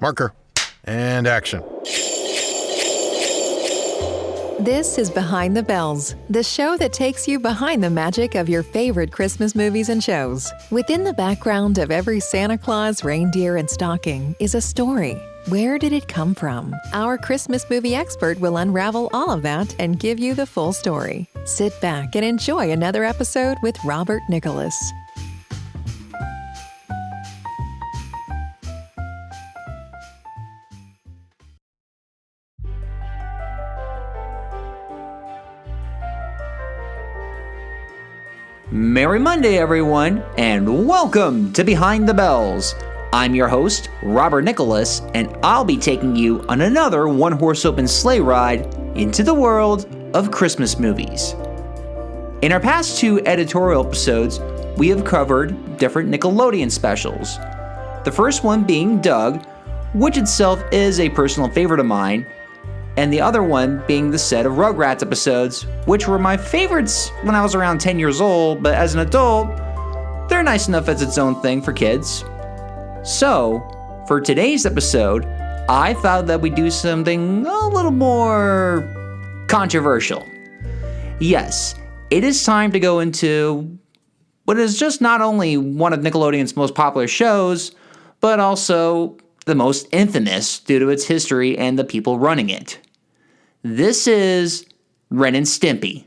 Marker. And action. This is Behind the Bells, the show that takes you behind the magic of your favorite Christmas movies and shows. Within the background of every Santa Claus, reindeer, and stocking is a story. Where did it come from? Our Christmas movie expert will unravel all of that and give you the full story. Sit back and enjoy another episode with Robert Nicholas. Merry Monday, everyone, and welcome to Behind the Bells. I'm your host, Robert Nicholas, and I'll be taking you on another one-horse open sleigh ride into the world of Christmas movies. In our past two editorial episodes, we have covered different Nickelodeon specials. The first one being Doug, which itself is a personal favorite of mine, and the other one being the set of Rugrats episodes, which were my favorites when I was around 10 years old, but as an adult, they're nice enough as its own thing for kids. So, for today's episode, I thought that we'd do something a little more controversial. Yes, it is time to go into what is just not only one of Nickelodeon's most popular shows, but also the most infamous due to its history and the people running it. This is Ren and Stimpy.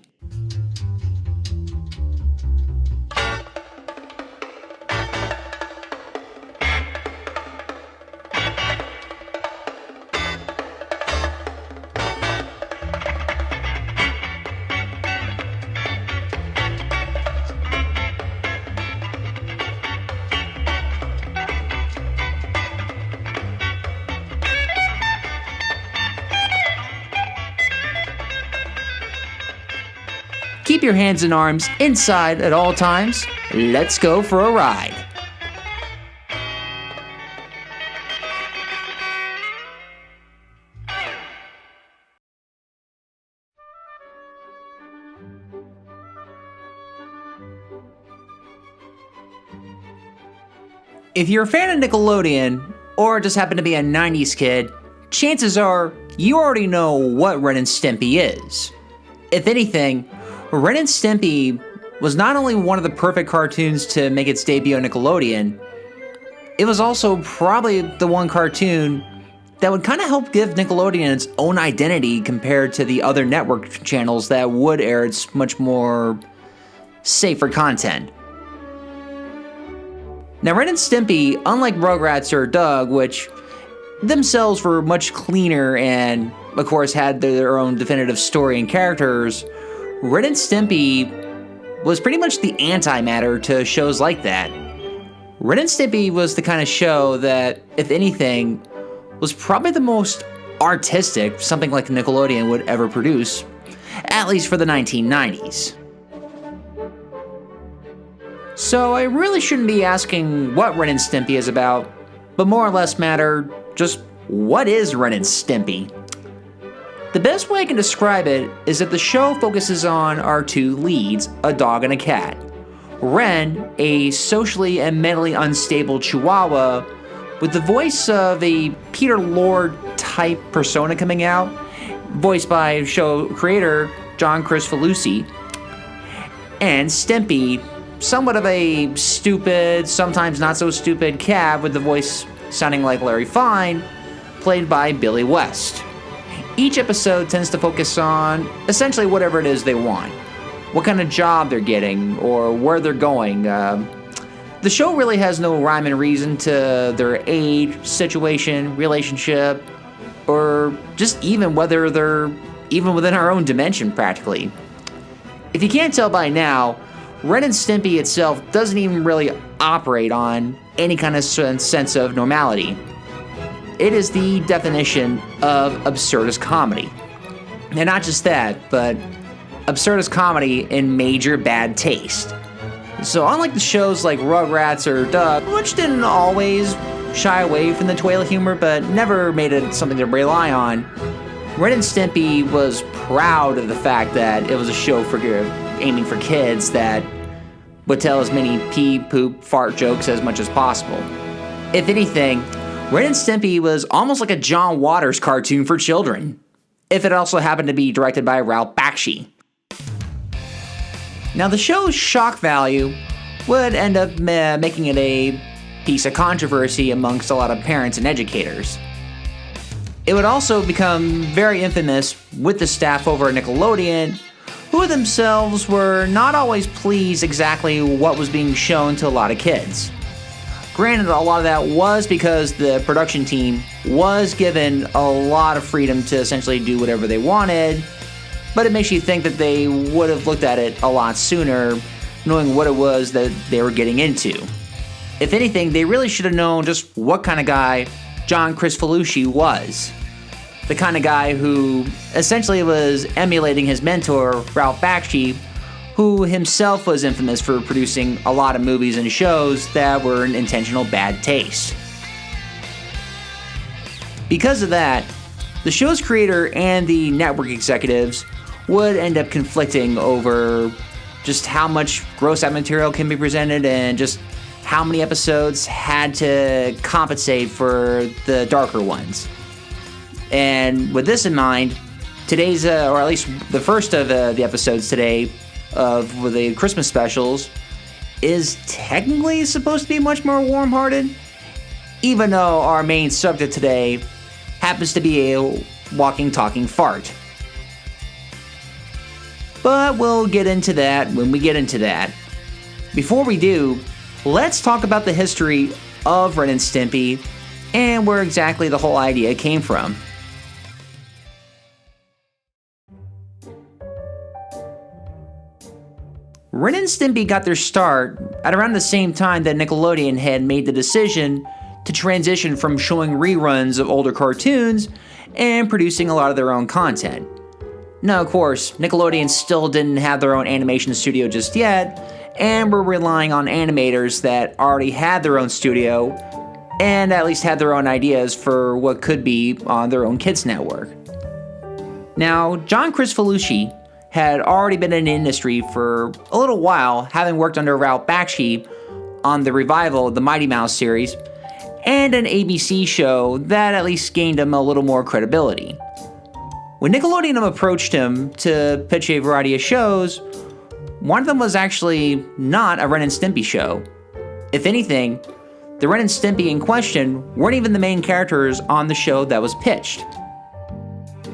Keep your hands and arms inside at all times. Let's go for a ride. If you're a fan of Nickelodeon, or just happen to be a 90s kid, chances are you already know what Ren and Stimpy is. If anything, Ren and Stimpy was not only one of the perfect cartoons to make its debut on Nickelodeon, it was also probably the one cartoon that would kind of help give Nickelodeon its own identity compared to the other network channels that would air its much more safer content. Now, Ren and Stimpy, unlike Rugrats or Doug, which themselves were much cleaner and, of course, had their own definitive story and characters, Ren and Stimpy was pretty much the antimatter to shows like that. Ren and Stimpy was the kind of show that, if anything, was probably the most artistic something like Nickelodeon would ever produce, at least for the 1990s. So I really shouldn't be asking what Ren and Stimpy is about, but more or less matter just what is Ren and Stimpy? The best way I can describe it is that the show focuses on our two leads, a dog and a cat. Ren, a socially and mentally unstable chihuahua with the voice of a Peter Lorre type persona coming out, voiced by show creator John Kricfalusi. And Stimpy, somewhat of a stupid, sometimes not so stupid cat with the voice sounding like Larry Fine, played by Billy West. Each episode tends to focus on essentially whatever it is they want, what kind of job they're getting, or where they're going. The show really has no rhyme and reason to their age, situation, relationship, or just even whether they're even within our own dimension practically. If you can't tell by now, Ren and Stimpy itself doesn't even really operate on any kind of sense of normality. It is the definition of absurdist comedy. And not just that, but absurdist comedy in major bad taste. So unlike the shows like Rugrats or Doug, which didn't always shy away from the twail humor but never made it something to rely on, Ren and Stimpy was proud of the fact that it was a show aiming for kids that would tell as many pee, poop, fart jokes as much as possible. If anything, Ren and Stimpy was almost like a John Waters cartoon for children, if it also happened to be directed by Ralph Bakshi. Now, the show's shock value would end up making it a piece of controversy amongst a lot of parents and educators. It would also become very infamous with the staff over at Nickelodeon, who themselves were not always pleased exactly what was being shown to a lot of kids. Granted, a lot of that was because the production team was given a lot of freedom to essentially do whatever they wanted, but it makes you think that they would have looked at it a lot sooner, knowing what it was that they were getting into. If anything, they really should have known just what kind of guy John Kricfalusi was. The kind of guy who essentially was emulating his mentor, Ralph Bakshi, who himself was infamous for producing a lot of movies and shows that were in intentional bad taste. Because of that, the show's creator and the network executives would end up conflicting over just how much gross out material can be presented and just how many episodes had to compensate for the darker ones. And with this in mind, today's, or at least the first of the episodes today of the Christmas specials, is technically supposed to be much more warm-hearted, even though our main subject today happens to be a walking, talking fart. But we'll get into that when we get into that. Before we do, let's talk about the history of Ren and Stimpy and where exactly the whole idea came from. Ren and Stimpy got their start at around the same time that Nickelodeon had made the decision to transition from showing reruns of older cartoons and producing a lot of their own content. Now, of course, Nickelodeon still didn't have their own animation studio just yet, and were relying on animators that already had their own studio and at least had their own ideas for what could be on their own kids' network. Now, John Kricfalusi had already been in the industry for a little while, having worked under Ralph Bakshi on the revival of the Mighty Mouse series, and an ABC show that at least gained him a little more credibility. When Nickelodeon approached him to pitch a variety of shows, one of them was actually not a Ren and Stimpy show. If anything, the Ren and Stimpy in question weren't even the main characters on the show that was pitched.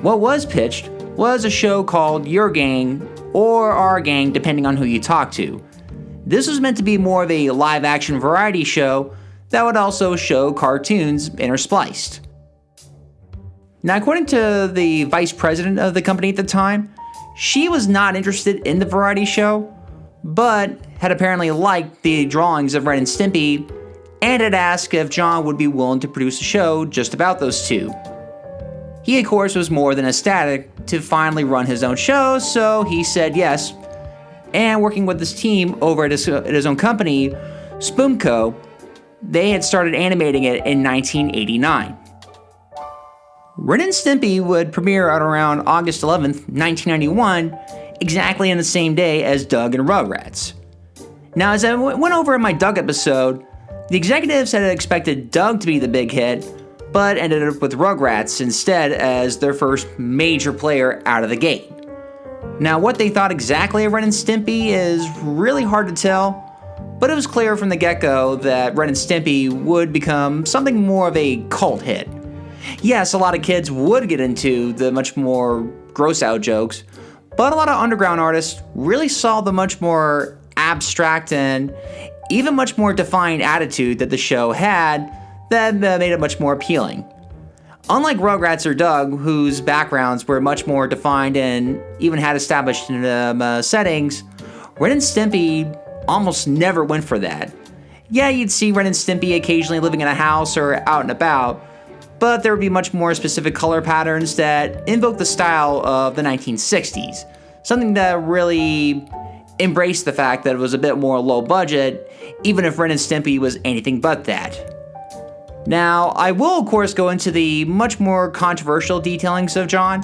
What was pitched was a show called Your Gang, or Our Gang, depending on who you talk to. This was meant to be more of a live-action variety show that would also show cartoons interspliced. Now, according to the vice president of the company at the time, she was not interested in the variety show, but had apparently liked the drawings of Ren and Stimpy, and had asked if John would be willing to produce a show just about those two. He, of course, was more than ecstatic to finally run his own show, so he said yes. And working with his team over at his own company, Spoomco, they had started animating it in 1989. Ren and Stimpy would premiere at around August 11th, 1991, exactly on the same day as Doug and Rugrats. Now, as I went over in my Doug episode, the executives had expected Doug to be the big hit, but ended up with Rugrats instead as their first major player out of the gate. Now, what they thought exactly of Ren and Stimpy is really hard to tell, but it was clear from the get-go that Ren and Stimpy would become something more of a cult hit. Yes, a lot of kids would get into the much more gross-out jokes, but a lot of underground artists really saw the much more abstract and even much more defined attitude that the show had that made it much more appealing. Unlike Rugrats or Doug, whose backgrounds were much more defined and even had established settings, Ren and Stimpy almost never went for that. Yeah, you'd see Ren and Stimpy occasionally living in a house or out and about, but there would be much more specific color patterns that invoke the style of the 1960s, something that really embraced the fact that it was a bit more low budget, even if Ren and Stimpy was anything but that. Now, I will of course go into the much more controversial detailings of John,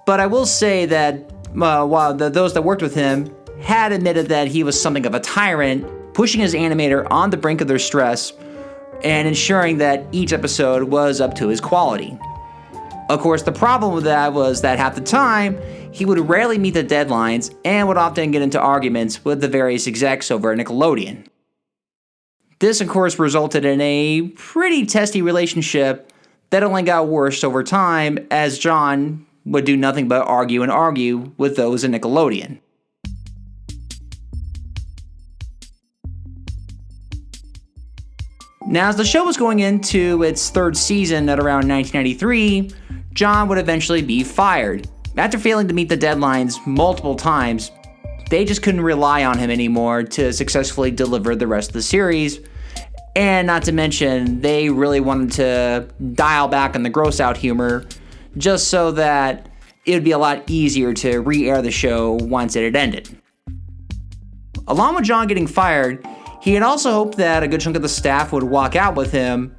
but I will say that while those that worked with him had admitted that he was something of a tyrant, pushing his animator on the brink of their stress, and ensuring that each episode was up to his quality. Of course, the problem with that was that half the time, he would rarely meet the deadlines and would often get into arguments with the various execs over at Nickelodeon. This, of course, resulted in a pretty testy relationship that only got worse over time as John would do nothing but argue and argue with those in Nickelodeon. Now, as the show was going into its third season at around 1993, John would eventually be fired. After failing to meet the deadlines multiple times, they just couldn't rely on him anymore to successfully deliver the rest of the series. And not to mention, they really wanted to dial back on the gross out humor just so that it would be a lot easier to re-air the show once it had ended. Along with John getting fired, he had also hoped that a good chunk of the staff would walk out with him,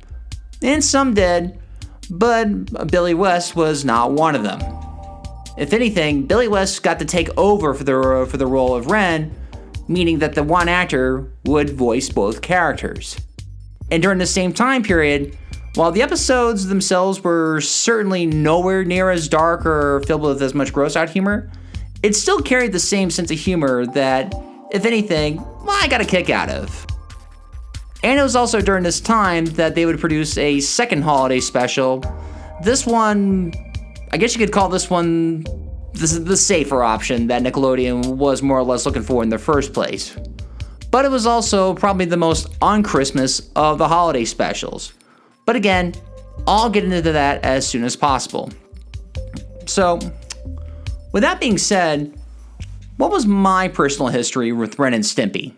and some did, but Billy West was not one of them. If anything, Billy West got to take over for the role of Ren, meaning that the one actor would voice both characters. And during the same time period, while the episodes themselves were certainly nowhere near as dark or filled with as much gross out humor, it still carried the same sense of humor that, if anything, I got a kick out of. And it was also during this time that they would produce a second holiday special. This one, I guess you could call this one the safer option that Nickelodeon was more or less looking for in the first place. But it was also probably the most on-Christmas of the holiday specials. But again, I'll get into that as soon as possible. So, with that being said, what was my personal history with Ren and Stimpy?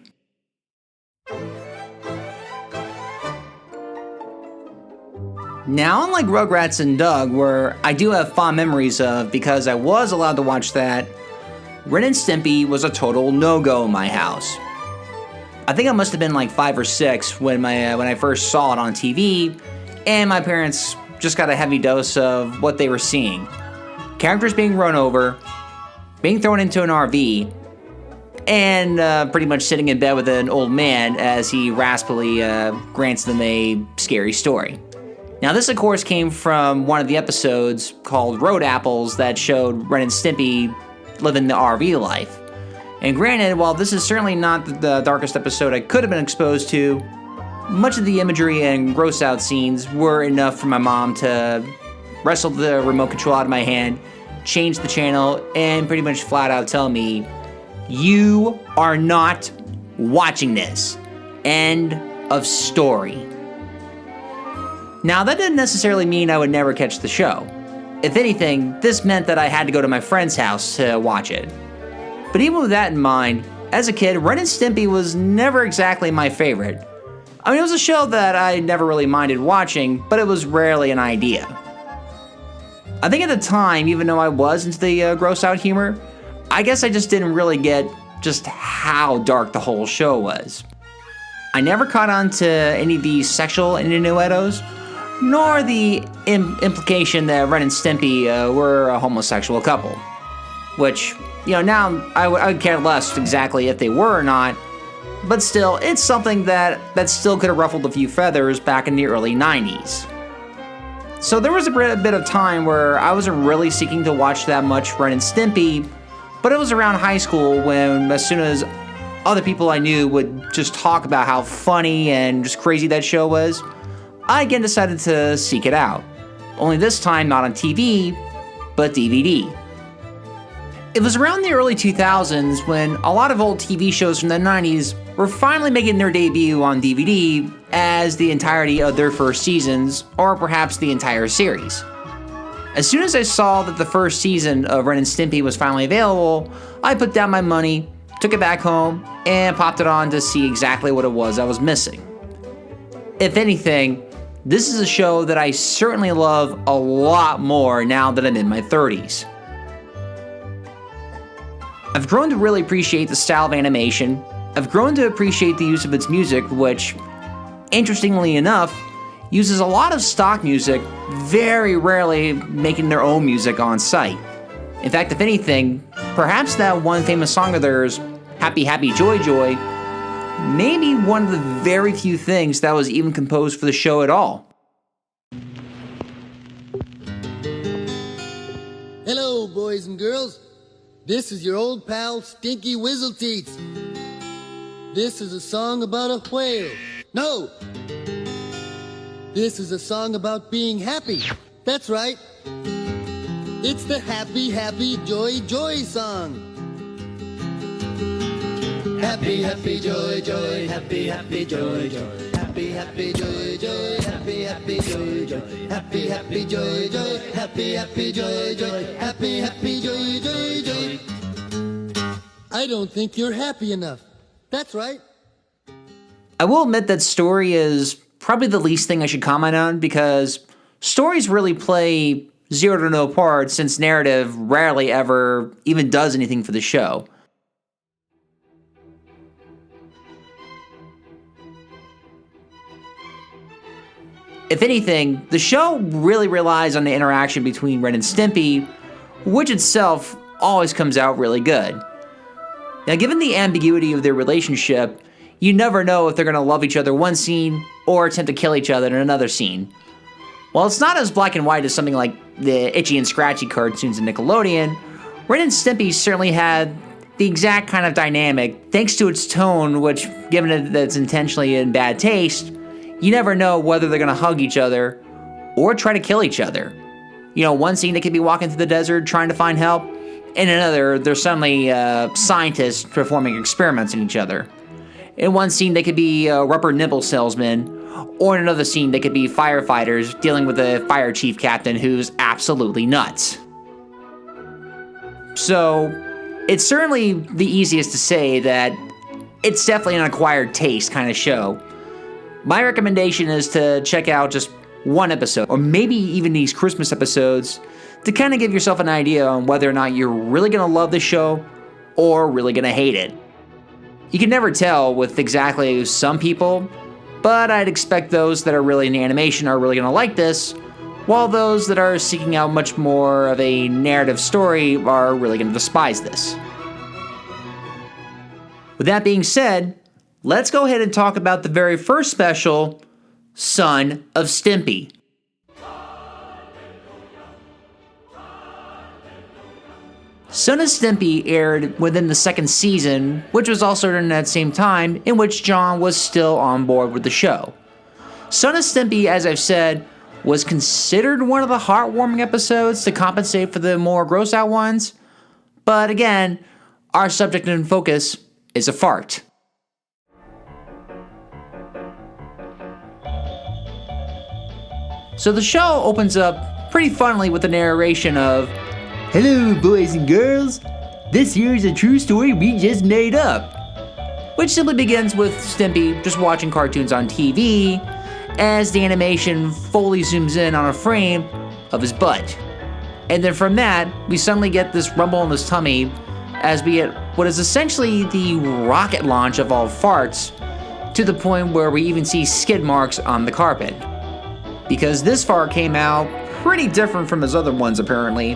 Now, unlike Rugrats and Doug, where I do have fond memories of because I was allowed to watch that, Ren and Stimpy was a total no-go in my house. I think I must have been like 5 or 6 when I first saw it on TV, and my parents just got a heavy dose of what they were seeing. Characters being run over, being thrown into an RV, and pretty much sitting in bed with an old man as he raspily grants them a scary story. Now, this, of course, came from one of the episodes called Road Apples that showed Ren and Stimpy living the RV life. And granted, while this is certainly not the darkest episode I could have been exposed to, much of the imagery and gross out scenes were enough for my mom to wrestle the remote control out of my hand, change the channel, and pretty much flat out tell me, "You are not watching this." End of story. Now, that didn't necessarily mean I would never catch the show. If anything, this meant that I had to go to my friend's house to watch it. But even with that in mind, as a kid, Ren and Stimpy was never exactly my favorite. I mean, it was a show that I never really minded watching, but it was rarely an idea. I think at the time, even though I was into the gross out humor, I guess I just didn't really get just how dark the whole show was. I never caught on to any of the sexual innuendos, nor the implication that Ren and Stimpy were a homosexual couple. Which, now I would care less exactly if they were or not, but still, it's something that still could have ruffled a few feathers back in the early 90s. So there was a bit of time where I wasn't really seeking to watch that much Ren and Stimpy, but it was around high school when, as soon as other people I knew would just talk about how funny and just crazy that show was, I again decided to seek it out. Only this time not on TV, but DVD. It was around the early 2000s when a lot of old TV shows from the 90s were finally making their debut on DVD as the entirety of their first seasons, or perhaps the entire series. As soon as I saw that the first season of Ren and Stimpy was finally available, I put down my money, took it back home, and popped it on to see exactly what it was I was missing. If anything, this is a show that I certainly love a lot more now that I'm in my 30s. I've grown to really appreciate the style of animation. I've grown to appreciate the use of its music, which, interestingly enough, uses a lot of stock music, very rarely making their own music on site. In fact, if anything, perhaps that one famous song of theirs, Happy Happy Joy Joy, maybe one of the very few things that was even composed for the show at all. Hello, boys and girls. This is your old pal, Stinky Whizzleteats. This is a song about a whale. No! This is a song about being happy. That's right. It's the happy, happy, joy, joy song. Happy, happy, joy, joy, happy, happy, joy, joy. Happy, happy, joy, joy, happy, happy, joy, joy. Happy, happy, joy, joy, happy, happy, joy, joy. Happy, happy, joy, joy, joy. I don't think you're happy enough. That's right. I will admit that story is probably the least thing I should comment on, because stories really play zero to no part, since narrative rarely ever even does anything for the show. If anything, the show really relies on the interaction between Ren and Stimpy, which itself always comes out really good. Now, given the ambiguity of their relationship, you never know if they're going to love each other one scene or attempt to kill each other in another scene. While it's not as black and white as something like the Itchy and Scratchy cartoons in Nickelodeon, Ren and Stimpy certainly had the exact kind of dynamic, thanks to its tone, which, given that it's intentionally in bad taste, you never know whether they're going to hug each other or try to kill each other. You know, one scene they could be walking through the desert trying to find help, in another, they're suddenly scientists performing experiments on each other. In one scene, they could be rubber nipple salesmen, or in another scene, they could be firefighters dealing with a fire chief captain who's absolutely nuts. So, it's certainly the easiest to say that it's definitely an acquired taste kind of show. My recommendation is to check out just one episode, or maybe even these Christmas episodes, to kind of give yourself an idea on whether or not you're really going to love the show or really going to hate it. You can never tell with exactly some people, but I'd expect those that are really into animation are really going to like this, while those that are seeking out much more of a narrative story are really going to despise this. With that being said, let's go ahead and talk about the very first special, Son of Stimpy. Son of Stimpy aired within the second season, which was also during that same time in which John was still on board with the show. Son of Stimpy, as I've said, was considered one of the heartwarming episodes to compensate for the more gross out ones, but again, our subject and focus is a fart. So the show opens up pretty funnily with the narration of, "Hello, boys and girls. This here is a true story we just made up." Which simply begins with Stimpy just watching cartoons on TV as the animation fully zooms in on a frame of his butt. And then from that, we suddenly get this rumble in his tummy as we get what is essentially the rocket launch of all farts, to the point where we even see skid marks on the carpet. Because this fart came out pretty different from his other ones apparently,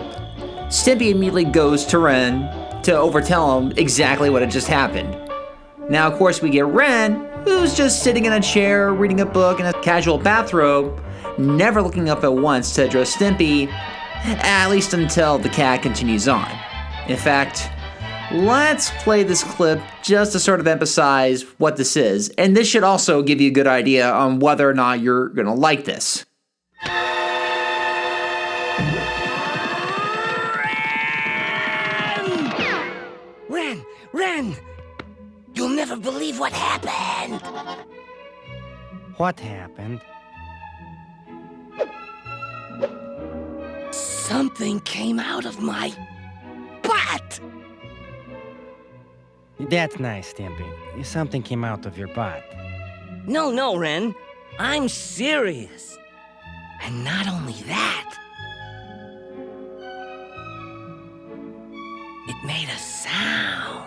Stimpy immediately goes to Ren to overtell him exactly what had just happened. Now, of course, we get Ren, who's just sitting in a chair, reading a book in a casual bathrobe, never looking up at once to address Stimpy, at least until the cat continues on. In fact, let's play this clip just to sort of emphasize what this is, and this should also give you a good idea on whether or not you're gonna like this. Ren! You'll never believe what happened! What happened? Something came out of my butt! That's nice, Stimpy. Something came out of your butt. No, Ren. I'm serious. And not only that, it made a sound.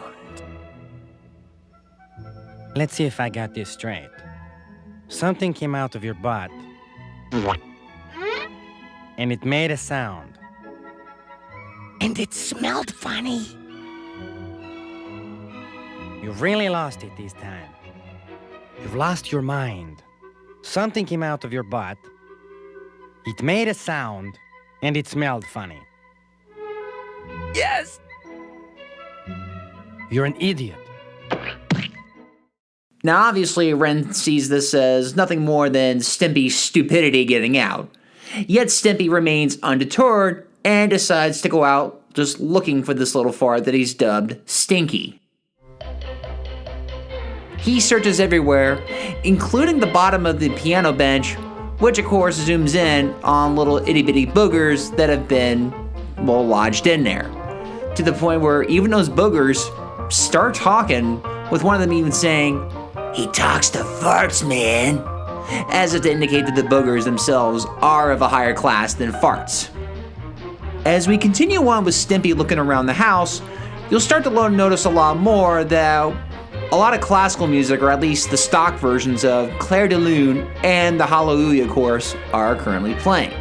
Let's see if I got this straight. Something came out of your butt, and it made a sound. And it smelled funny. You really lost it this time. You've lost your mind. Something came out of your butt. It made a sound, and it smelled funny. Yes! You're an idiot. Now, obviously, Ren sees this as nothing more than Stimpy's stupidity getting out. Yet Stimpy remains undeterred and decides to go out just looking for this little fart that he's dubbed Stinky. He searches everywhere, including the bottom of the piano bench, which of course zooms in on little itty-bitty boogers that have been, well, lodged in there. To the point where even those boogers start talking, with one of them even saying, "He talks to farts, man," as if to indicate that the boogers themselves are of a higher class than farts. As we continue on with Stimpy looking around the house, you'll start to notice a lot more that a lot of classical music, or at least the stock versions of Clair de Lune and the Hallelujah Chorus, are currently playing,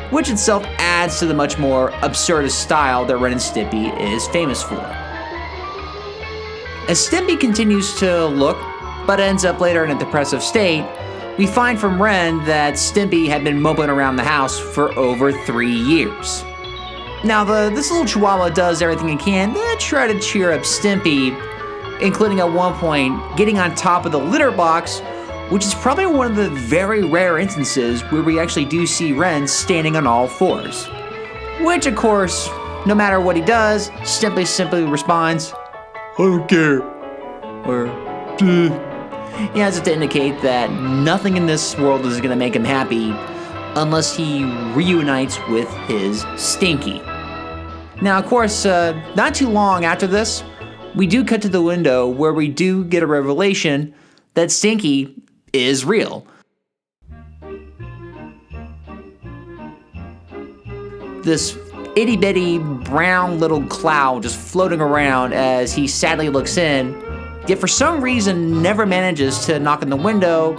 which itself adds to the much more absurdist style that Ren and Stimpy is famous for. As Stimpy continues to look, but ends up later in a depressive state, we find from Ren that Stimpy had been moping around the house for over 3 years. Now, this little chihuahua does everything it can to try to cheer up Stimpy, including at one point getting on top of the litter box, which is probably one of the very rare instances where we actually do see Ren standing on all fours. Which, of course, no matter what he does, Stimpy simply responds, "I don't care," or he has to indicate that nothing in this world is going to make him happy unless he reunites with his Stinky. Now, of course, not too long after this, we do cut to the window where we do get a revelation that Stinky is real. This itty-bitty brown little cloud just floating around as he sadly looks in, yet for some reason never manages to knock on the window,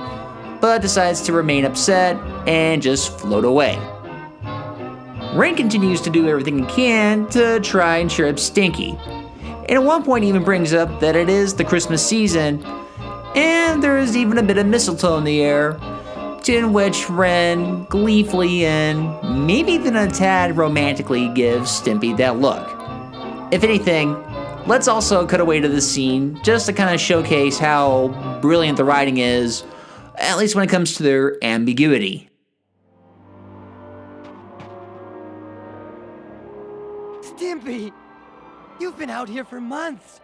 but decides to remain upset and just float away. Ren continues to do everything he can to try and cheer up Stinky, and at one point even brings up that it is the Christmas season, and there is even a bit of mistletoe in the air, in which Ren gleefully and maybe even a tad romantically gives Stimpy that look. If anything, let's also cut away to this scene just to kind of showcase how brilliant the writing is, at least when it comes to their ambiguity. Stimpy, you've been out here for months.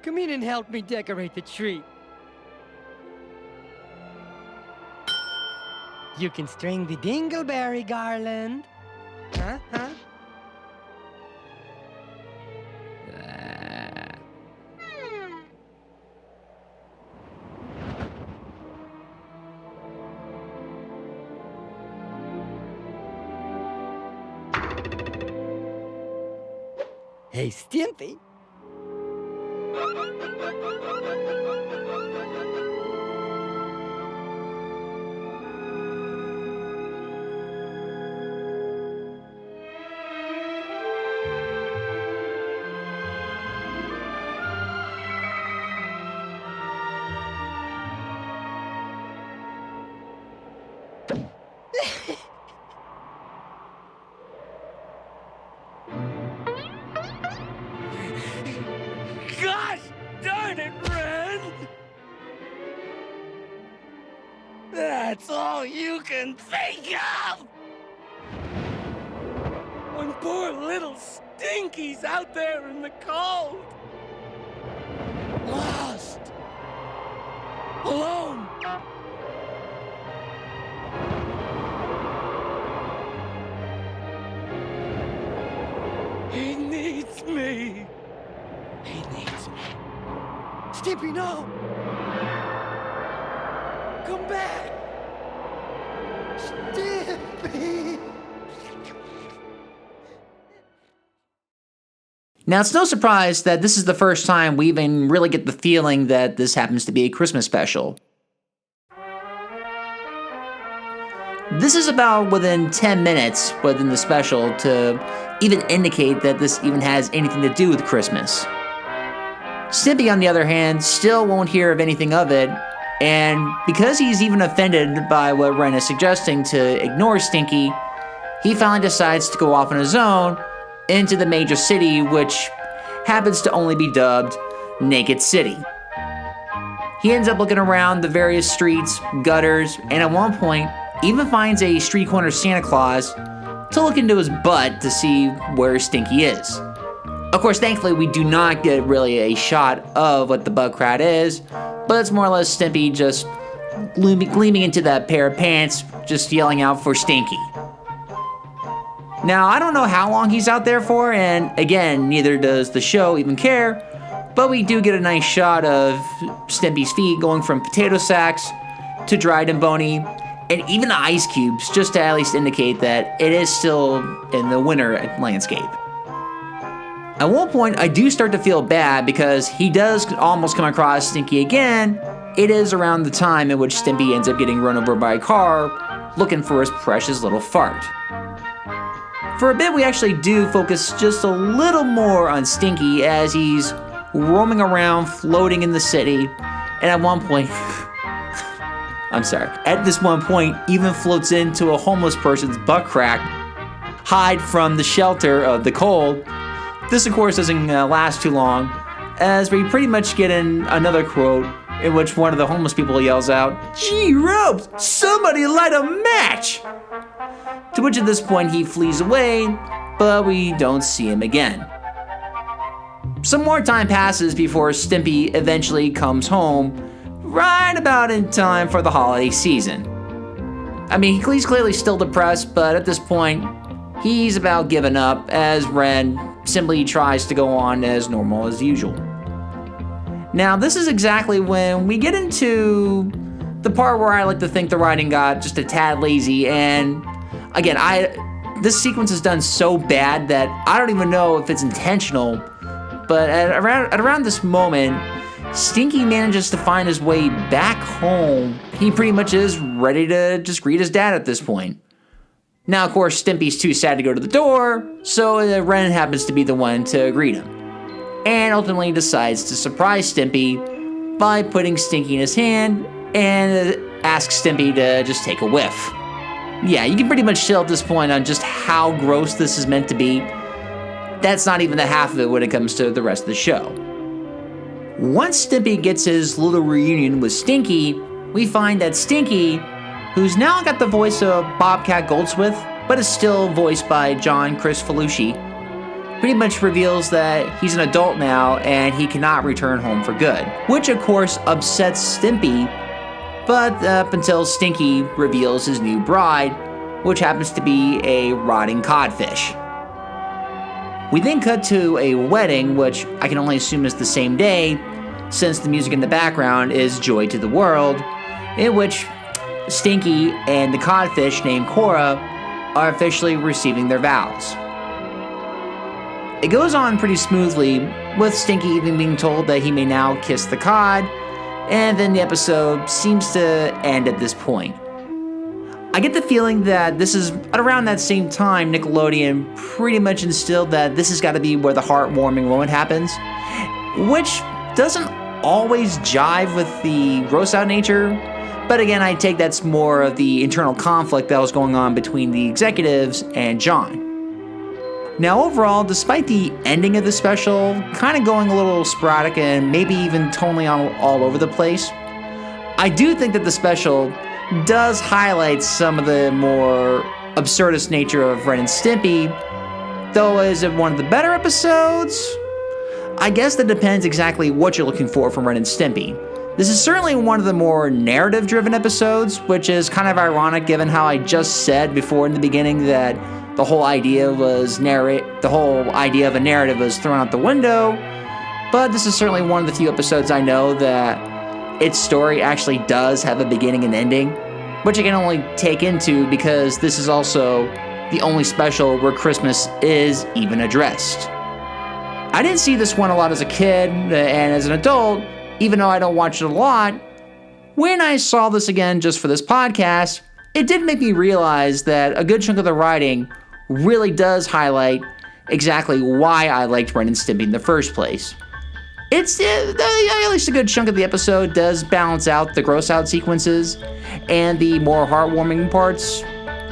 Come in and help me decorate the tree. You can string the dingleberry garland. Huh? Hey, Stimpy. Gosh darn it, Ren! That's all you can think of! When poor little Stinky's out there in the cold. Lost. Alone. He needs me. He needs me. Stimpy, no! Come back! Stimpy! Now, it's no surprise that this is the first time we even really get the feeling that this happens to be a Christmas special. This is about within 10 minutes within the special to even indicate that this even has anything to do with Christmas. Stimpy, on the other hand, still won't hear of anything of it, And because he's even offended by what Ren is suggesting to ignore Stinky, he finally decides to go off on his own into the major city, which happens to only be dubbed Naked City. He ends up looking around the various streets, gutters, and at one point even finds a street corner Santa Claus to look into his butt to see where Stinky is. Of course, thankfully, we do not get really a shot of what the butt crack is, but it's more or less Stimpy just gleaming into that pair of pants, just yelling out for Stinky. Now, I don't know how long he's out there for, and again, neither does the show even care, but we do get a nice shot of Stimpy's feet going from potato sacks to dried and bony, and even the ice cubes, just to at least indicate that it is still in the winter landscape. At one point, I do start to feel bad because he does almost come across Stinky again. It is around the time in which Stimpy ends up getting run over by a car, looking for his precious little fart. For a bit, we actually do focus just a little more on Stinky as he's roaming around, floating in the city, and at one point, at this one point, even floats into a homeless person's butt crack, hide from the shelter of the cold. This, of course, doesn't last too long, as we pretty much get in another quote in which one of the homeless people yells out, "Gee ropes, somebody light a match!" To which at this point he flees away, but we don't see him again. Some more time passes before Stimpy eventually comes home, right about in time for the holiday season. I mean, he's clearly still depressed, but at this point, he's about given up as Ren simply tries to go on as normal as usual. Now, this is exactly when we get into the part where I like to think the writing got just a tad lazy, and again, this sequence is done so bad that I don't even know if it's intentional, but at around this moment, Stinky manages to find his way back home. He pretty much is ready to just greet his dad at this point. Now, of course, Stimpy's too sad to go to the door, so Ren happens to be the one to greet him, and ultimately decides to surprise Stimpy by putting Stinky in his hand and asks Stimpy to just take a whiff. Yeah, you can pretty much tell at this point on just how gross this is meant to be. That's not even the half of it when it comes to the rest of the show. Once Stimpy gets his little reunion with Stinky, we find that Stinky, who's now got the voice of Bobcat Goldsmith, but is still voiced by John Kricfalusi, pretty much reveals that he's an adult now and he cannot return home for good, which of course upsets Stimpy, but up until Stinky reveals his new bride, which happens to be a rotting codfish. We then cut to a wedding, which I can only assume is the same day, since the music in the background is Joy to the World, in which Stinky and the codfish named Cora are officially receiving their vows. It goes on pretty smoothly, with Stinky even being told that he may now kiss the cod, and then the episode seems to end at this point. I get the feeling that this is at around that same time Nickelodeon pretty much instilled that this has got to be where the heartwarming moment happens, which doesn't always jive with the gross out nature, but again, I take that's more of the internal conflict that was going on between the executives and John. Now overall, despite the ending of the special kind of going a little sporadic and maybe even tonally all over the place, I do think that the special does highlight some of the more absurdist nature of Ren and Stimpy, though is it one of the better episodes? I guess that depends exactly what you're looking for from Ren and Stimpy. This is certainly one of the more narrative-driven episodes, which is kind of ironic given how I just said before in the beginning that the whole idea of a narrative was thrown out the window, but this is certainly one of the few episodes I know that its story actually does have a beginning and ending, which I can only take into because this is also the only special where Christmas is even addressed. I didn't see this one a lot as a kid, and as an adult, even though I don't watch it a lot, when I saw this again just for this podcast, it did make me realize that a good chunk of the writing really does highlight exactly why I liked Ren and Stimpy in the first place. It's at least a good chunk of the episode does balance out the gross out sequences and the more heartwarming parts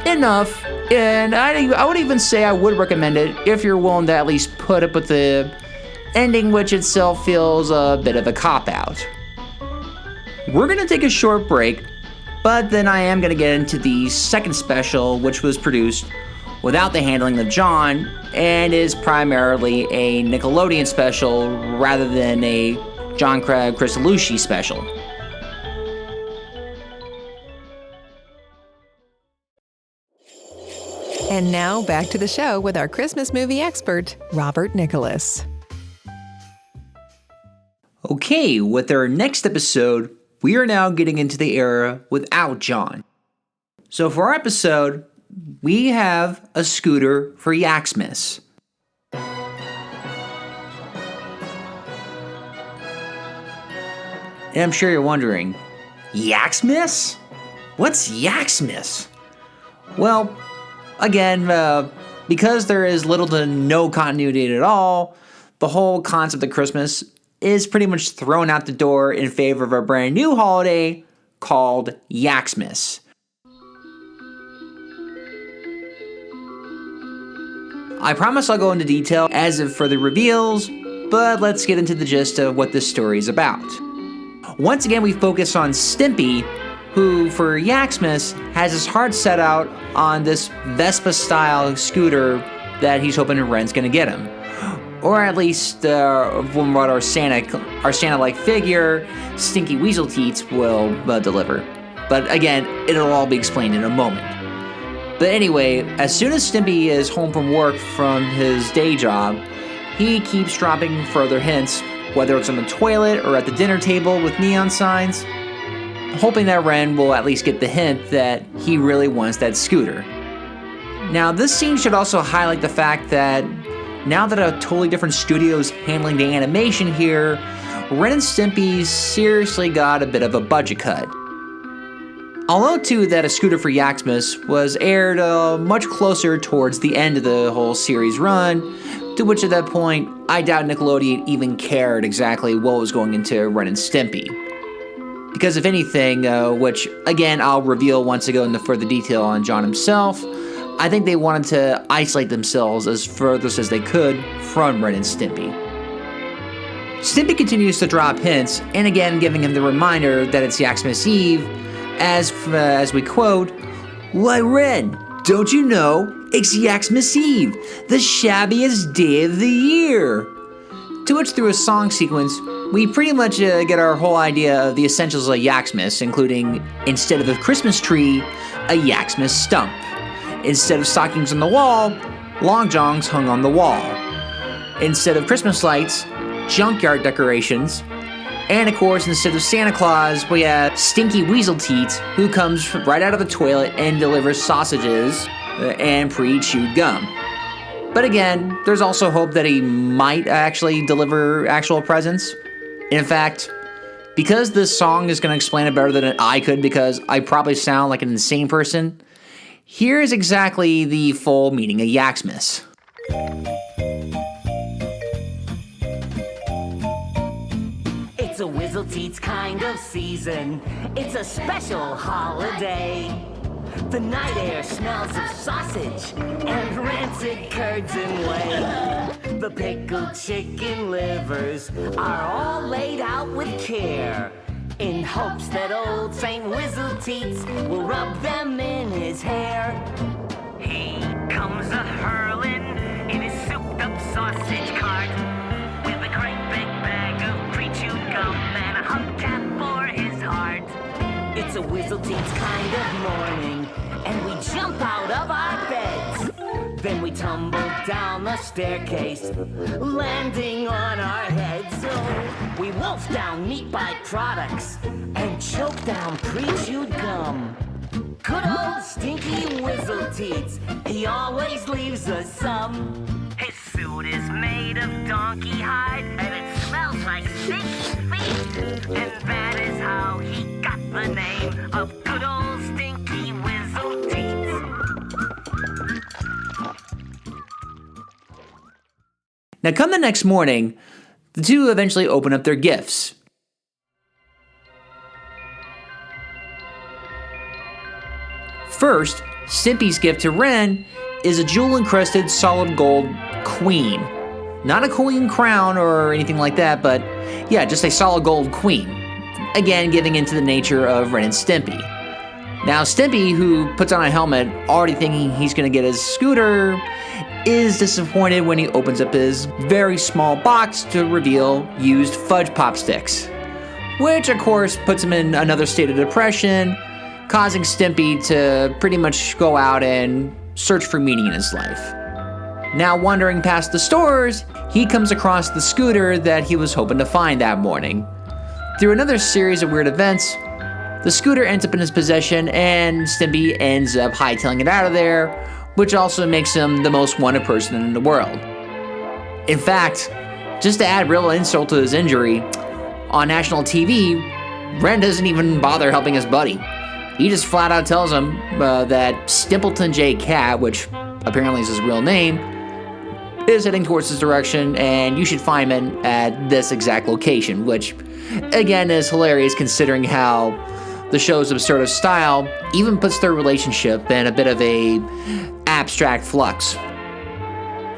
enough. And I would even say I would recommend it if you're willing to at least put up with the ending, which itself feels a bit of a cop-out. We're going to take a short break, but then I am going to get into the second special, which was produced without the handling of John, and is primarily a Nickelodeon special rather than a John Kricfalusi special. And now back to the show with our Christmas movie expert, Robert Nicholas. Okay, with our next episode, we are now getting into the era without John. So for our episode, we have a scooter for Yaksmas. And I'm sure you're wondering, Yaksmas? What's Yaksmas? Well, again, because there is little to no continuity at all, the whole concept of Christmas is pretty much thrown out the door in favor of a brand new holiday called Yaksmas. I promise I'll go into detail as of further reveals, but let's get into the gist of what this story is about. Once again, we focus on Stimpy, who, for Yaksmas, has his heart set out on this Vespa-style scooter that he's hoping Ren's gonna get him. Or at least, from what our Santa-like figure, Stinky Weasel Teats, will deliver. But again, it'll all be explained in a moment. But anyway, as soon as Stimpy is home from work from his day job, he keeps dropping further hints, whether it's on the toilet or at the dinner table with neon signs, hoping that Ren will at least get the hint that he really wants that scooter. Now, this scene should also highlight the fact that now that a totally different studio is handling the animation here, Ren and Stimpy seriously got a bit of a budget cut. I'll note too that A Scooter for Yaksmas was aired much closer towards the end of the whole series run, to which at that point, I doubt Nickelodeon even cared exactly what was going into Ren and Stimpy. Because if anything, which again I'll reveal once I go into further detail on John himself, I think they wanted to isolate themselves as furthest as they could from Ren and Stimpy. Stimpy continues to drop hints, and again giving him the reminder that it's Yaksmas Eve, as we quote, "Why, Ren, don't you know, it's Yaksmas Eve, the shabbiest day of the year." To which, through a song sequence, we pretty much get our whole idea of the essentials of Yaksmas, including, instead of a Christmas tree, a Yaksmas stump. Instead of stockings on the wall, long johns hung on the wall. Instead of Christmas lights, junkyard decorations. And of course, instead of Santa Claus, we have Stinky Weasel Teats, who comes right out of the toilet and delivers sausages and pre-chewed gum. But again, there's also hope that he might actually deliver actual presents. In fact, because this song is going to explain it better than I could, because I probably sound like an insane person, here's exactly the full meaning of Yaksmas. It's a Weasel Teats kind of season. It's a special holiday. The night air smells of sausage and rancid curds and whey. The pickled chicken livers are all laid out with care, in hopes that old Saint Weasel Teats will rub them in his hair. He comes a-hurling in his souped-up sausage cart, with a great big bag of pre-chewed gum and a hubcap for his heart. It's a Weasel Teats kind of morning, and we jump out of our beds. Then we tumble down the staircase, landing on our heads. So we wolf down meat by-products and choke down pre-chewed gum. Good old Stinky Weasel Teats, he always leaves us some. His suit is made of donkey hide, and it smells like stinky feet. And that is how he got the name of good old Stinky Weasel Teats. Now come the next morning, The two eventually open up their gifts. First, Stimpy's gift to Ren is a jewel-encrusted solid gold queen. Not a queen crown or anything like that, but yeah, just a solid gold queen. Again, giving into the nature of Ren and Stimpy. Now, Stimpy, who puts on a helmet already thinking he's gonna get his scooter, is disappointed when he opens up his very small box to reveal used fudge pop sticks. Which, of course, puts him in another state of depression, causing Stimpy to pretty much go out and search for meaning in his life. Now, wandering past the stores, he comes across the scooter that he was hoping to find that morning. Through another series of weird events, the scooter ends up in his possession and Stimpy ends up hightailing it out of there, which also makes him the most wanted person in the world. In fact, just to add real insult to his injury, on national TV, Ren doesn't even bother helping his buddy. He just flat out tells him that Stimpleton J. Cat, which apparently is his real name, is heading towards this direction and you should find him at this exact location, which again is hilarious considering how the show's absurdist style even puts their relationship in a bit of a abstract flux.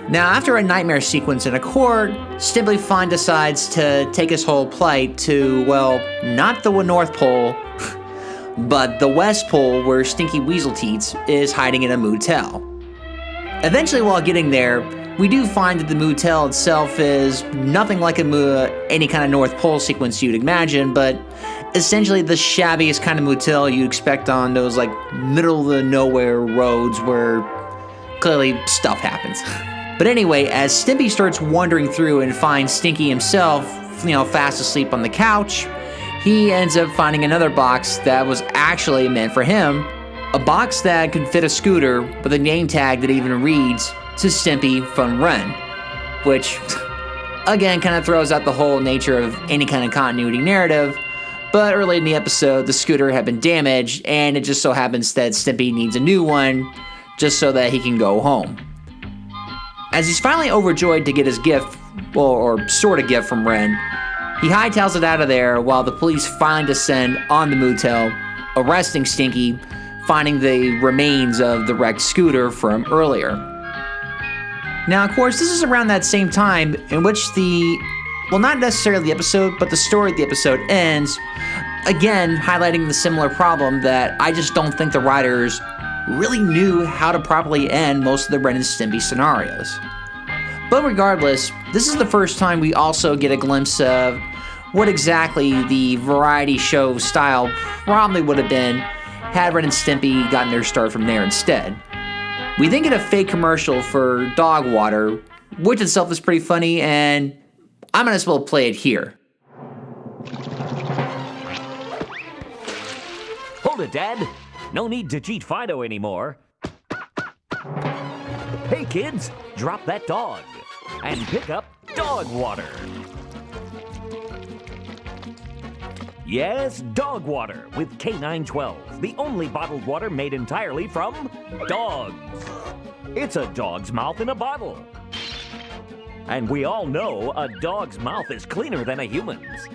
Now, after a nightmare sequence in a court, Stimpy Fine decides to take his whole plight to, well, not the North Pole, but the West Pole where Stinky Weaselteats is hiding in a motel. Eventually, while getting there, we do find that the motel itself is nothing like any kind of North Pole sequence you'd imagine, but essentially the shabbiest kind of motel you'd expect on those like middle of the nowhere roads where clearly stuff happens. But anyway, as Stimpy starts wandering through and finds Stinky himself, fast asleep on the couch, he ends up finding another box that was actually meant for him, a box that could fit a scooter with a name tag that even reads, "To Stimpy from Ren," which again kind of throws out the whole nature of any kind of continuity narrative. But early in the episode, the scooter had been damaged, and it just so happens that Stimpy needs a new one just so that he can go home. As he's finally overjoyed to get his gift, or sort of gift from Ren, he hightails it out of there while the police finally descend on the motel, arresting Stinky, finding the remains of the wrecked scooter from earlier. Now, of course, this is around that same time in which not necessarily the episode, but the story of the episode ends, again highlighting the similar problem that I just don't think the writers really knew how to properly end most of the Ren and Stimpy scenarios. But regardless, this is the first time we also get a glimpse of what exactly the variety show style probably would have been had Ren and Stimpy gotten their start from there instead. We then get a fake commercial for dog water, which itself is pretty funny, and I might as well play it here. Hold it, Dad. No need to cheat Fido anymore. Hey, kids, drop that dog and pick up dog water. Yes, dog water with K912, the only bottled water made entirely from dogs. It's a dog's mouth in a bottle. And we all know a dog's mouth is cleaner than a human's.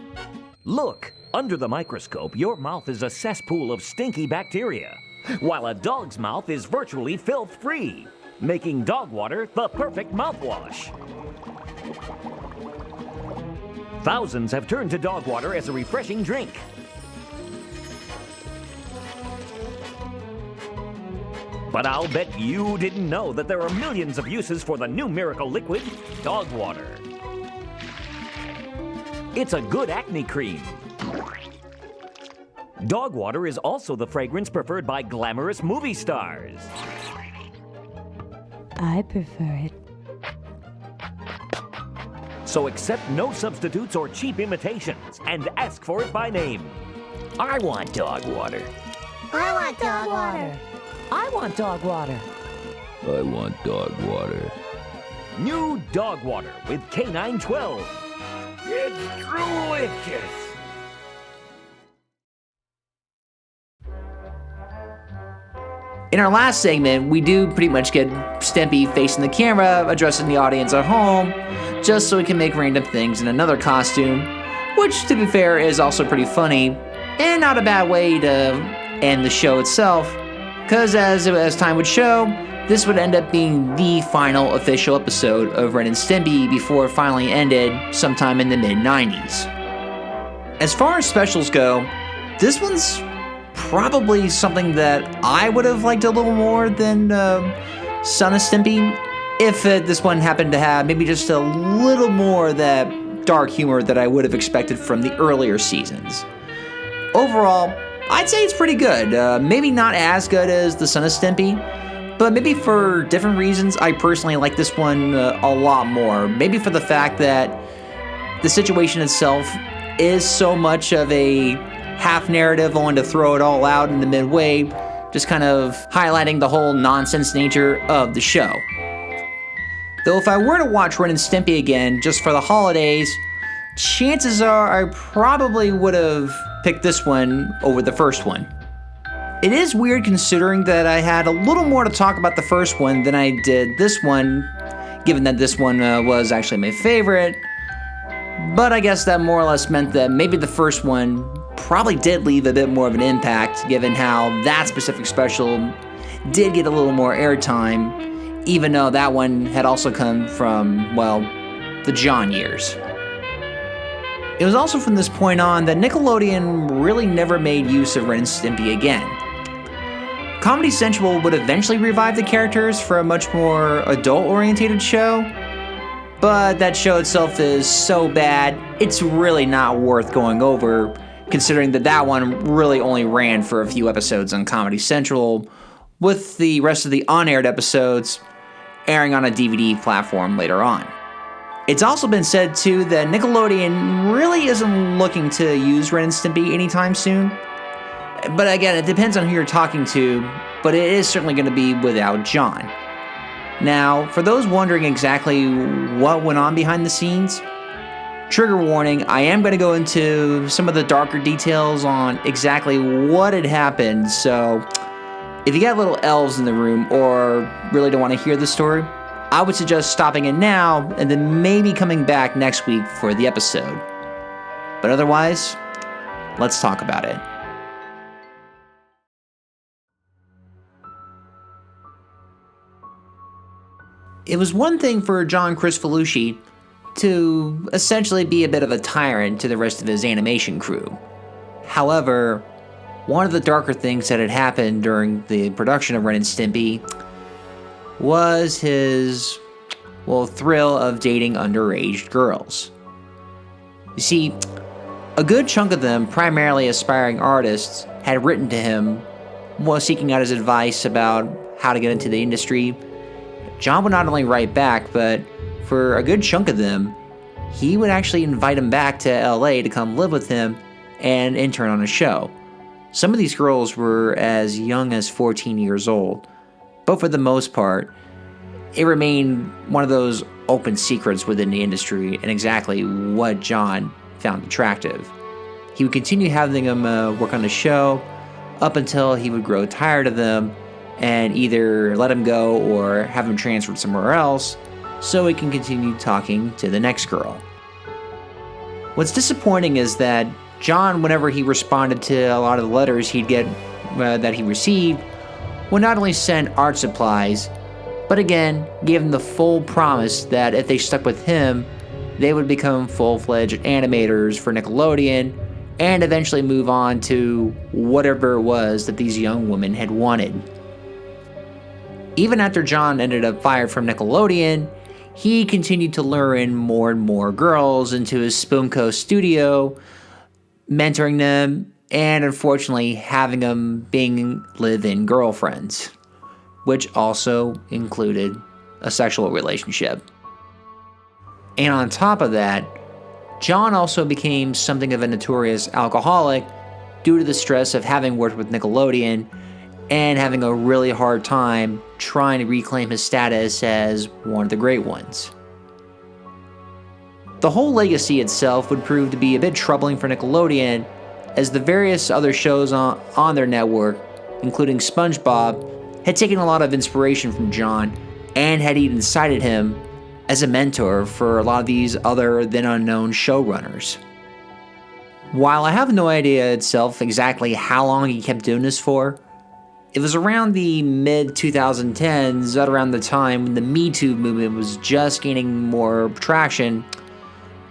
Look, under the microscope, your mouth is a cesspool of stinky bacteria, while a dog's mouth is virtually filth-free, making dog water the perfect mouthwash. Thousands have turned to dog water as a refreshing drink. But I'll bet you didn't know that there are millions of uses for the new miracle liquid, dog water. It's a good acne cream. Dog water is also the fragrance preferred by glamorous movie stars. I prefer it. So accept no substitutes or cheap imitations and ask for it by name. I want dog water. I want dog water. I want dog water. I want dog water. New dog water with K912. It's delicious. In our last segment, we do pretty much get Stimpy facing the camera, addressing the audience at home, just so he can make random things in another costume, which, to be fair, is also pretty funny, and not a bad way to end the show itself, because as time would show, this would end up being the final official episode of Ren and Stimpy before it finally ended sometime in the mid-90s. As far as specials go, this one's probably something that I would have liked a little more than Son of Stimpy, if this one happened to have maybe just a little more of that dark humor that I would have expected from the earlier seasons. Overall, I'd say it's pretty good. Maybe not as good as the Son of Stimpy, but maybe for different reasons, I personally like this one a lot more. Maybe for the fact that the situation itself is so much of a half narrative, only to throw it all out in the midway, just kind of highlighting the whole nonsense nature of the show. Though if I were to watch Ren and Stimpy again just for the holidays, chances are I probably would have picked this one over the first one. It is weird considering that I had a little more to talk about the first one than I did this one, given that this one was actually my favorite, but I guess that more or less meant that maybe the first one probably did leave a bit more of an impact, given how that specific special did get a little more airtime, even though that one had also come from, well, the John years. It was also from this point on that Nickelodeon really never made use of Ren and Stimpy again. Comedy Central would eventually revive the characters for a much more adult-oriented show, but that show itself is so bad, it's really not worth going over, considering that that one really only ran for a few episodes on Comedy Central, with the rest of the on-aired episodes airing on a DVD platform later on. It's also been said, too, that Nickelodeon really isn't looking to use Ren and Stimpy anytime soon. But again, it depends on who you're talking to, but it is certainly going to be without John. Now, for those wondering exactly what went on behind the scenes, trigger warning, I am going to go into some of the darker details on exactly what had happened, so if you got little elves in the room or really don't want to hear the story, I would suggest stopping it now and then maybe coming back next week for the episode. But otherwise, let's talk about it. It was one thing for John Kricfalusi to essentially be a bit of a tyrant to the rest of his animation crew. However, one of the darker things that had happened during the production of Ren and Stimpy was his, thrill of dating underage girls. You see, a good chunk of them, primarily aspiring artists, had written to him while seeking out his advice about how to get into the industry. John would not only write back, but for a good chunk of them, he would actually invite him back to LA to come live with him and intern on a show. Some of these girls were as young as 14 years old, but for the most part, it remained one of those open secrets within the industry and exactly what John found attractive. He would continue having them work on the show up until he would grow tired of them and either let him go or have him transferred somewhere else so he can continue talking to the next girl. What's disappointing is that John, whenever he responded to a lot of the letters he'd get that he received, would not only send art supplies, but again, gave him the full promise that if they stuck with him, they would become full-fledged animators for Nickelodeon and eventually move on to whatever it was that these young women had wanted. Even after John ended up fired from Nickelodeon, he continued to lure in more and more girls into his Spoonco studio, mentoring them, and unfortunately having them being live-in girlfriends, which also included a sexual relationship. And on top of that, John also became something of a notorious alcoholic due to the stress of having worked with Nickelodeon and having a really hard time trying to reclaim his status as one of the great ones. The whole legacy itself would prove to be a bit troubling for Nickelodeon, as the various other shows on their network, including SpongeBob, had taken a lot of inspiration from John and had even cited him as a mentor for a lot of these other then unknown showrunners. While I have no idea itself exactly how long he kept doing this for, it was around the mid-2010s, at around the time when the Me Too movement was just gaining more traction.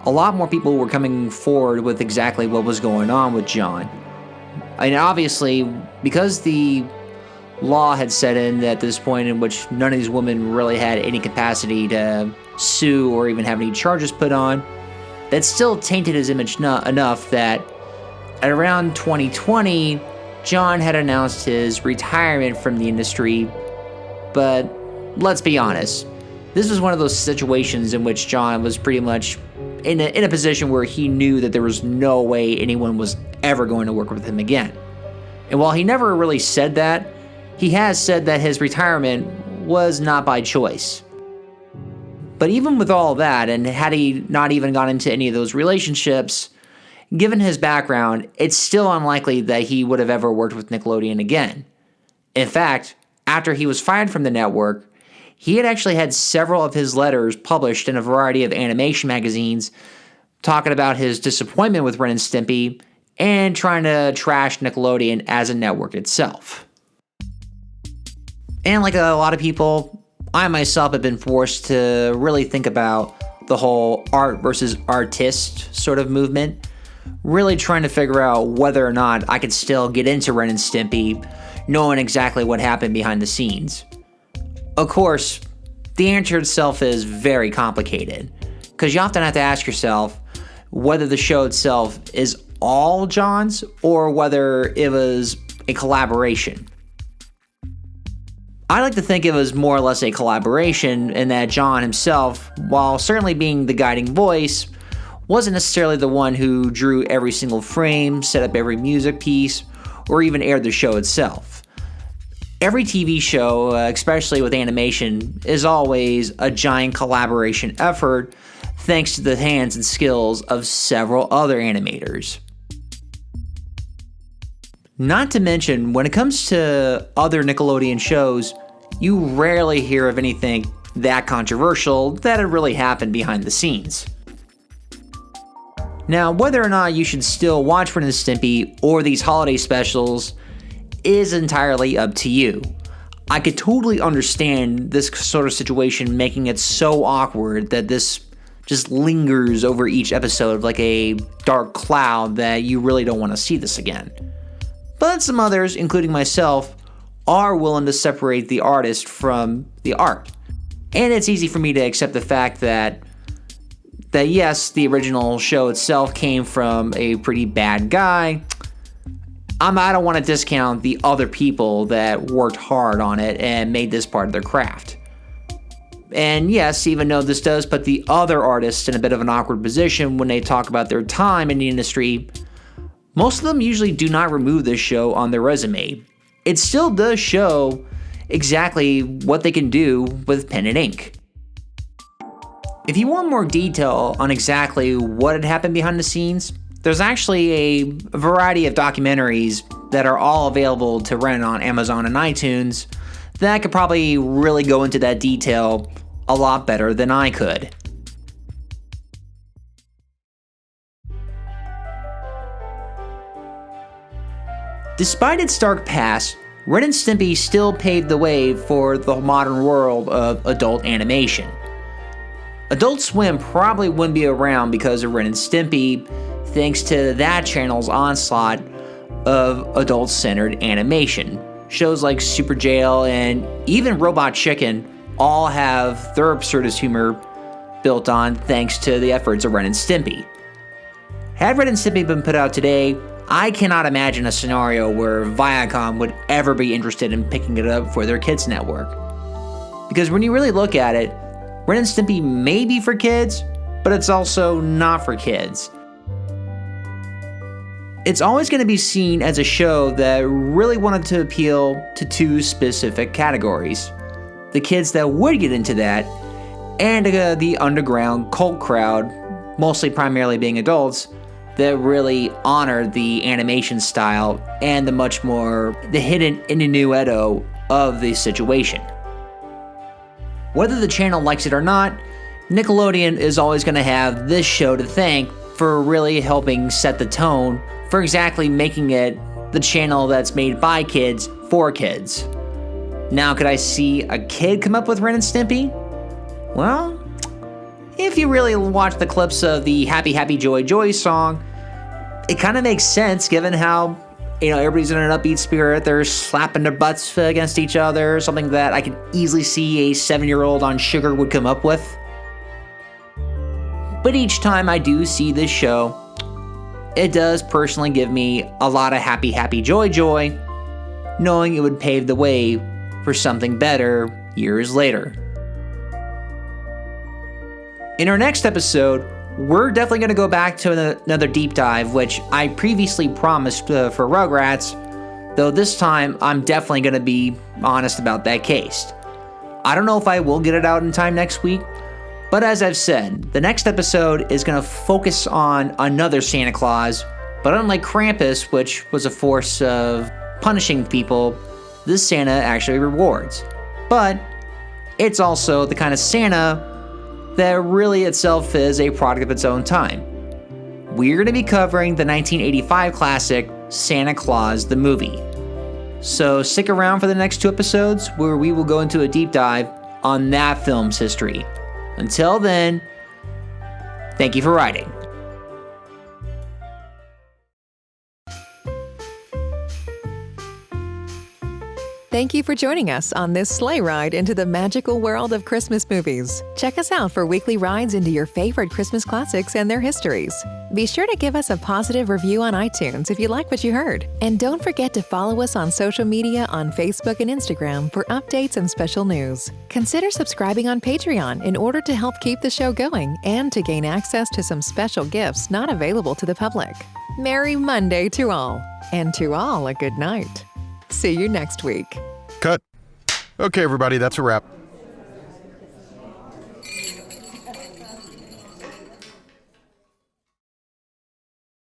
A lot more people were coming forward with exactly what was going on with John. And obviously, because the law had set in at this point in which none of these women really had any capacity to sue or even have any charges put on, that still tainted his image enough that at around 2020, John had announced his retirement from the industry. But let's be honest, this was one of those situations in which John was pretty much in a position where he knew that there was no way anyone was ever going to work with him again. And while he never really said that, he has said that his retirement was not by choice. But even with all that, and had he not even gone into any of those relationships, given his background, it's still unlikely that he would have ever worked with Nickelodeon again. In fact, after he was fired from the network, he had actually had several of his letters published in a variety of animation magazines talking about his disappointment with Ren and Stimpy and trying to trash Nickelodeon as a network itself. And like a lot of people, I myself have been forced to really think about the whole art versus artist sort of movement, really trying to figure out whether or not I could still get into Ren and Stimpy, knowing exactly what happened behind the scenes. Of course, the answer itself is very complicated, because you often have to ask yourself whether the show itself is all John's or whether it was a collaboration. I like to think it was more or less a collaboration in that John himself, while certainly being the guiding voice, wasn't necessarily the one who drew every single frame, set up every music piece, or even aired the show itself. Every TV show, especially with animation, is always a giant collaboration effort thanks to the hands and skills of several other animators. Not to mention, when it comes to other Nickelodeon shows, you rarely hear of anything that controversial that had really happened behind the scenes. Now, whether or not you should still watch Ren and Stimpy or these holiday specials is entirely up to you. I could totally understand this sort of situation making it so awkward that this just lingers over each episode like a dark cloud that you really don't want to see this again. But some others, including myself, are willing to separate the artist from the art. And it's easy for me to accept the fact that yes, the original show itself came from a pretty bad guy. I don't want to discount the other people that worked hard on it and made this part of their craft. And yes, even though this does put the other artists in a bit of an awkward position when they talk about their time in the industry, most of them usually do not remove this show on their resume. It still does show exactly what they can do with pen and ink. If you want more detail on exactly what had happened behind the scenes, there's actually a variety of documentaries that are all available to rent on Amazon and iTunes that could probably really go into that detail a lot better than I could. Despite its dark past, Ren and Stimpy still paved the way for the modern world of adult animation. Adult Swim probably wouldn't be around because of Ren and Stimpy, thanks to that channel's onslaught of adult-centered animation. Shows like Super Jail and even Robot Chicken all have their absurdist humor built on thanks to the efforts of Ren and Stimpy. Had Ren and Stimpy been put out today, I cannot imagine a scenario where Viacom would ever be interested in picking it up for their kids' network. Because when you really look at it, Ren and Stimpy may be for kids, but it's also not for kids. It's always going to be seen as a show that really wanted to appeal to two specific categories. The kids that would get into that, and the underground cult crowd, mostly primarily being adults, that really honored the animation style and the hidden innuendo of the situation. Whether the channel likes it or not, Nickelodeon is always going to have this show to thank for really helping set the tone for exactly making it the channel that's made by kids for kids. Now, could I see a kid come up with Ren and Stimpy? Well, if you really watch the clips of the Happy Happy Joy Joy song, it kind of makes sense given how, everybody's in an upbeat spirit, they're slapping their butts against each other, something that I could easily see a 7-year-old on sugar would come up with. But each time I do see this show, it does personally give me a lot of happy, happy, joy, joy, knowing it would pave the way for something better years later. In our next episode, we're definitely going to go back to another deep dive, which I previously promised for Rugrats, though this time I'm definitely going to be honest about that case. I don't know if I will get it out in time next week, but as I've said, the next episode is going to focus on another Santa Claus, but unlike Krampus, which was a force of punishing people, this Santa actually rewards. But it's also the kind of Santa that really itself is a product of its own time. We're going to be covering the 1985 classic Santa Claus the movie. So stick around for the next 2 episodes where we will go into a deep dive on that film's history. Until then, thank you for riding. Thank you for joining us on this sleigh ride into the magical world of Christmas movies. Check us out for weekly rides into your favorite Christmas classics and their histories. Be sure to give us a positive review on iTunes if you like what you heard. And don't forget to follow us on social media on Facebook and Instagram for updates and special news. Consider subscribing on Patreon in order to help keep the show going and to gain access to some special gifts not available to the public. Merry Monday to all, and to all a good night. See you next week. Cut. Okay, everybody, that's a wrap.